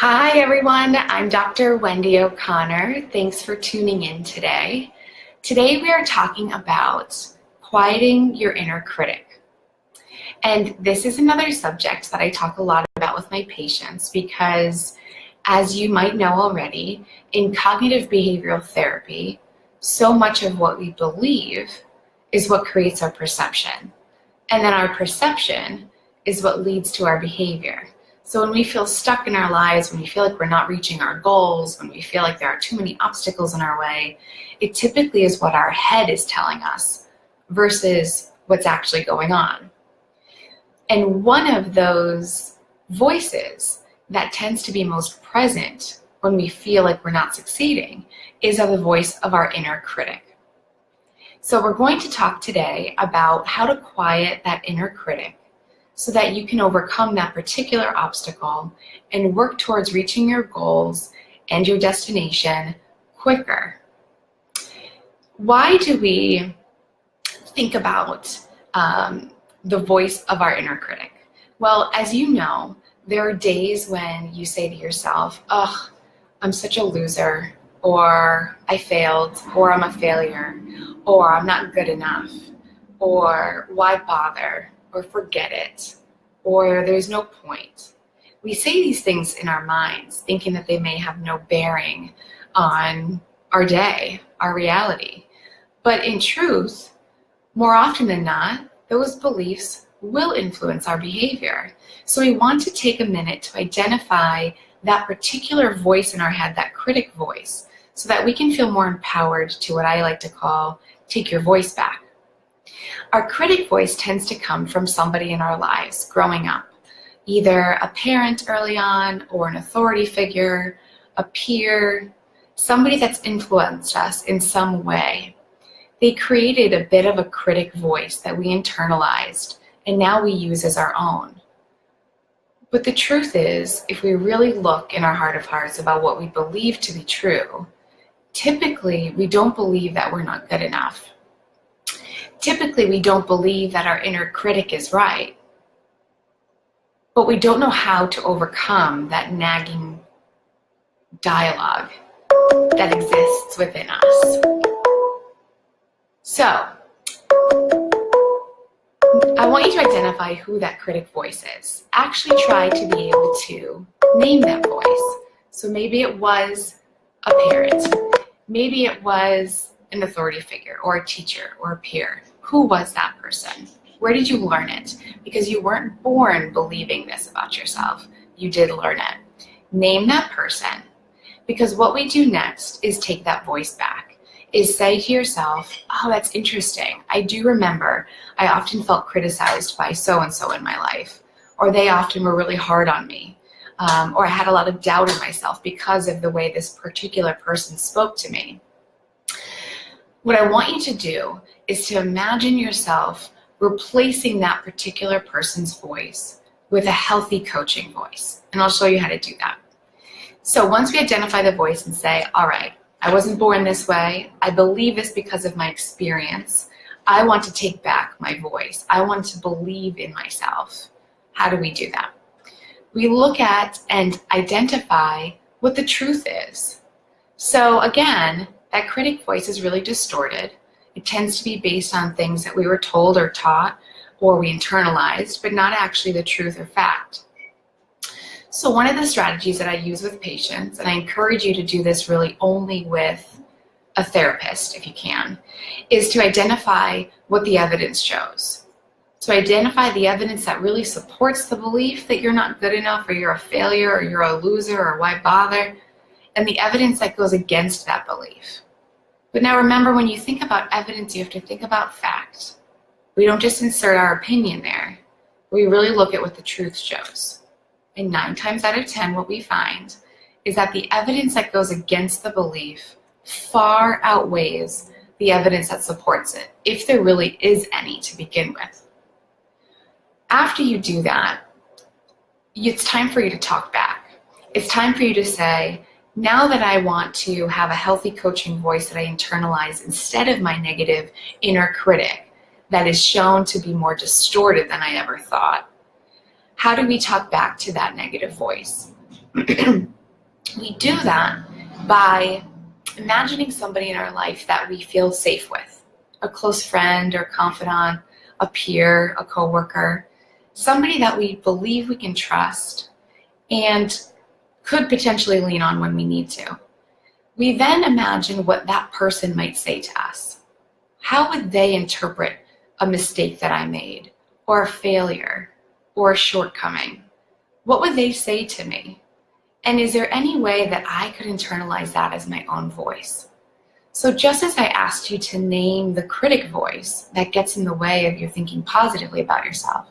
Hi everyone, I'm Dr. Wendy O'Connor. Thanks for tuning in today. Today we are talking about quieting your inner critic. And this is another subject that I talk a lot about with my patients because, as you might know already, in cognitive behavioral therapy, so much of what we believe is what creates our perception. And then our perception is what leads to our behavior. So when we feel stuck in our lives, when we feel like we're not reaching our goals, when we feel like there are too many obstacles in our way, it typically is what our head is telling us versus what's actually going on. And one of those voices that tends to be most present when we feel like we're not succeeding is the voice of our inner critic. So we're going to talk today about how to quiet that inner critic so that you can overcome that particular obstacle and work towards reaching your goals and your destination quicker. Why do we think about the voice of our inner critic? Well, as you know, there are days when you say to yourself, "Ugh, I'm such a loser," or "I failed," or "I'm a failure," or "I'm not good enough," or "Why bother?" or "Forget it," or "There's no point." We say these things in our minds, thinking that they may have no bearing on our day, our reality. But in truth, more often than not, those beliefs will influence our behavior. So we want to take a minute to identify that particular voice in our head, that critic voice, so that we can feel more empowered to what I like to call take your voice back. Our critic voice tends to come from somebody in our lives growing up, either a parent early on or an authority figure, a peer, somebody that's influenced us in some way. They created a bit of a critic voice that we internalized and now we use as our own. But the truth is, if we really look in our heart of hearts about what we believe to be true, typically we don't believe that we're not good enough. Typically, we don't believe that our inner critic is right, but we don't know how to overcome that nagging dialogue that exists within us. So, I want you to identify who that critic voice is. Actually try to be able to name that voice. So maybe it was a parent, maybe it was an authority figure or a teacher or a peer. Who was that person? Where did you learn it? Because you weren't born believing this about yourself. You did learn it. Name that person. Because what we do next is take that voice back. Is say to yourself, "Oh, that's interesting. I do remember I often felt criticized by so-and-so in my life, or they often were really hard on me, or I had a lot of doubt in myself because of the way this particular person spoke to me." What I want you to do is to imagine yourself replacing that particular person's voice with a healthy coaching voice. And I'll show you how to do that. So once we identify the voice and say, all right, I wasn't born this way. I believe this because of my experience. I want to take back my voice. I want to believe in myself. How do we do that? We look at and identify what the truth is. So again, that critic voice is really distorted. It tends to be based on things that we were told or taught or we internalized, but not actually the truth or fact. So one of the strategies that I use with patients, and I encourage you to do this really only with a therapist if you can, is to identify what the evidence shows. So identify the evidence that really supports the belief that you're not good enough or you're a failure or you're a loser or why bother, and the evidence that goes against that belief. But now remember, when you think about evidence, you have to think about fact. We don't just insert our opinion there. We really look at what the truth shows. And 9 times out of 10, what we find is that the evidence that goes against the belief far outweighs the evidence that supports it, if there really is any to begin with. After you do that, it's time for you to talk back. It's time for you to say, now that I want to have a healthy coaching voice that I internalize instead of my negative inner critic that is shown to be more distorted than I ever thought, how do we talk back to that negative voice? We do that by imagining somebody in our life that we feel safe with, a close friend or confidant, a peer, a coworker, somebody that we believe we can trust and could potentially lean on when we need to. We then imagine what that person might say to us. How would they interpret a mistake that I made, or a failure, or a shortcoming? What would they say to me? And is there any way that I could internalize that as my own voice? So just as I asked you to name the critic voice that gets in the way of your thinking positively about yourself,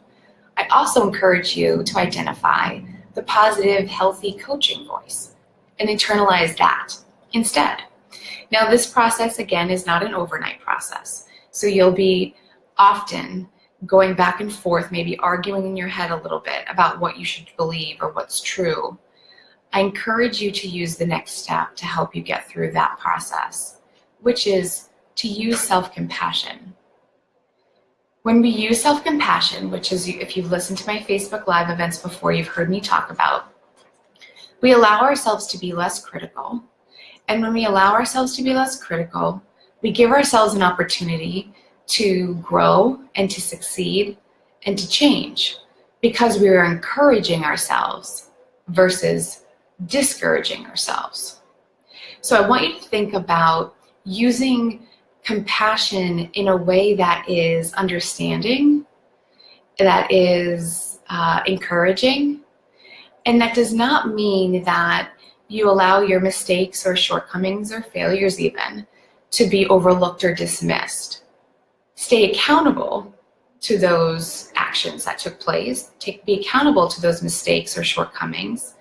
I also encourage you to identify the positive, healthy coaching voice and internalize that instead. Now, this process, again, is not an overnight process. So you'll be often going back and forth, maybe arguing in your head a little bit about what you should believe or what's true. I encourage you to use the next step to help you get through that process, which is to use self-compassion. When we use self-compassion, which is, if you've listened to my Facebook Live events before, you've heard me talk about, we allow ourselves to be less critical. And when we allow ourselves to be less critical, we give ourselves an opportunity to grow and to succeed and to change, because we are encouraging ourselves versus discouraging ourselves. So I want you to think about using compassion in a way that is understanding, that is encouraging, and that does not mean that you allow your mistakes or shortcomings or failures even to be overlooked or dismissed. Stay accountable to those actions that took place. Be accountable to those mistakes or shortcomings.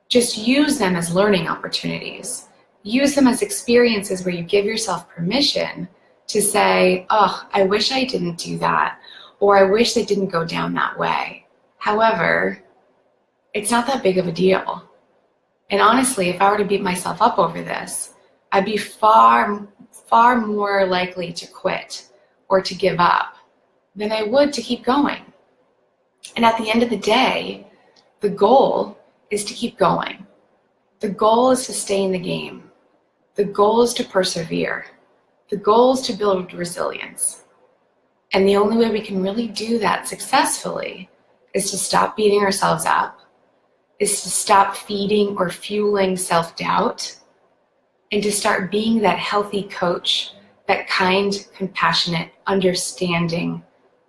Just use them as learning opportunities. Use them as experiences where you give yourself permission to say, oh, I wish I didn't do that, or I wish it didn't go down that way. However, it's not that big of a deal. And honestly, if I were to beat myself up over this, I'd be far, far more likely to quit or to give up than I would to keep going. And at the end of the day, the goal is to keep going. The goal is to stay in the game. The goal is to persevere. The goal is to build resilience. And the only way we can really do that successfully is to stop beating ourselves up, is to stop feeding or fueling self-doubt, and to start being that healthy coach, that kind, compassionate, understanding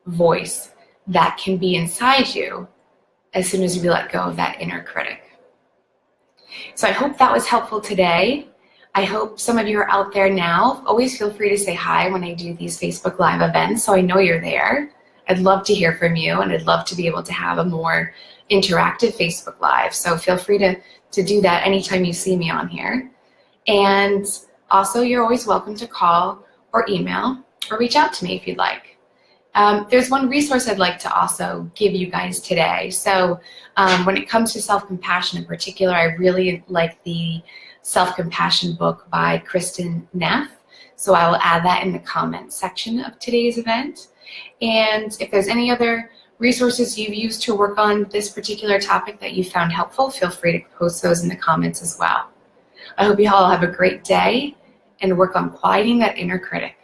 voice that can be inside you as soon as we let go of that inner critic. So I hope that was helpful today. I hope some of you are out there now. Always feel free to say hi when I do these Facebook Live events, so I know you're there. I'd love to hear from you, and I'd love to be able to have a more interactive Facebook Live. So feel free to do that anytime you see me on here. And also, you're always welcome to call or email or reach out to me if you'd like. There's one resource I'd like to also give you guys today. So when it comes to self-compassion in particular, I really like the Self-Compassion book by Kristen Neff. So I will add that in the comments section of today's event. And if there's any other resources you've used to work on this particular topic that you found helpful, feel free to post those in the comments as well. I hope you all have a great day and work on quieting that inner critic.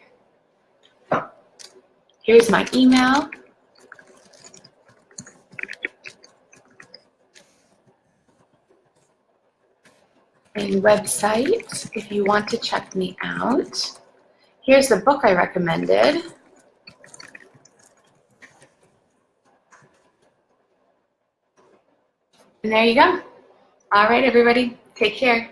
Here's my email. And website if you want to check me out. Here's the book I recommended. And there you go. All right, everybody, take care.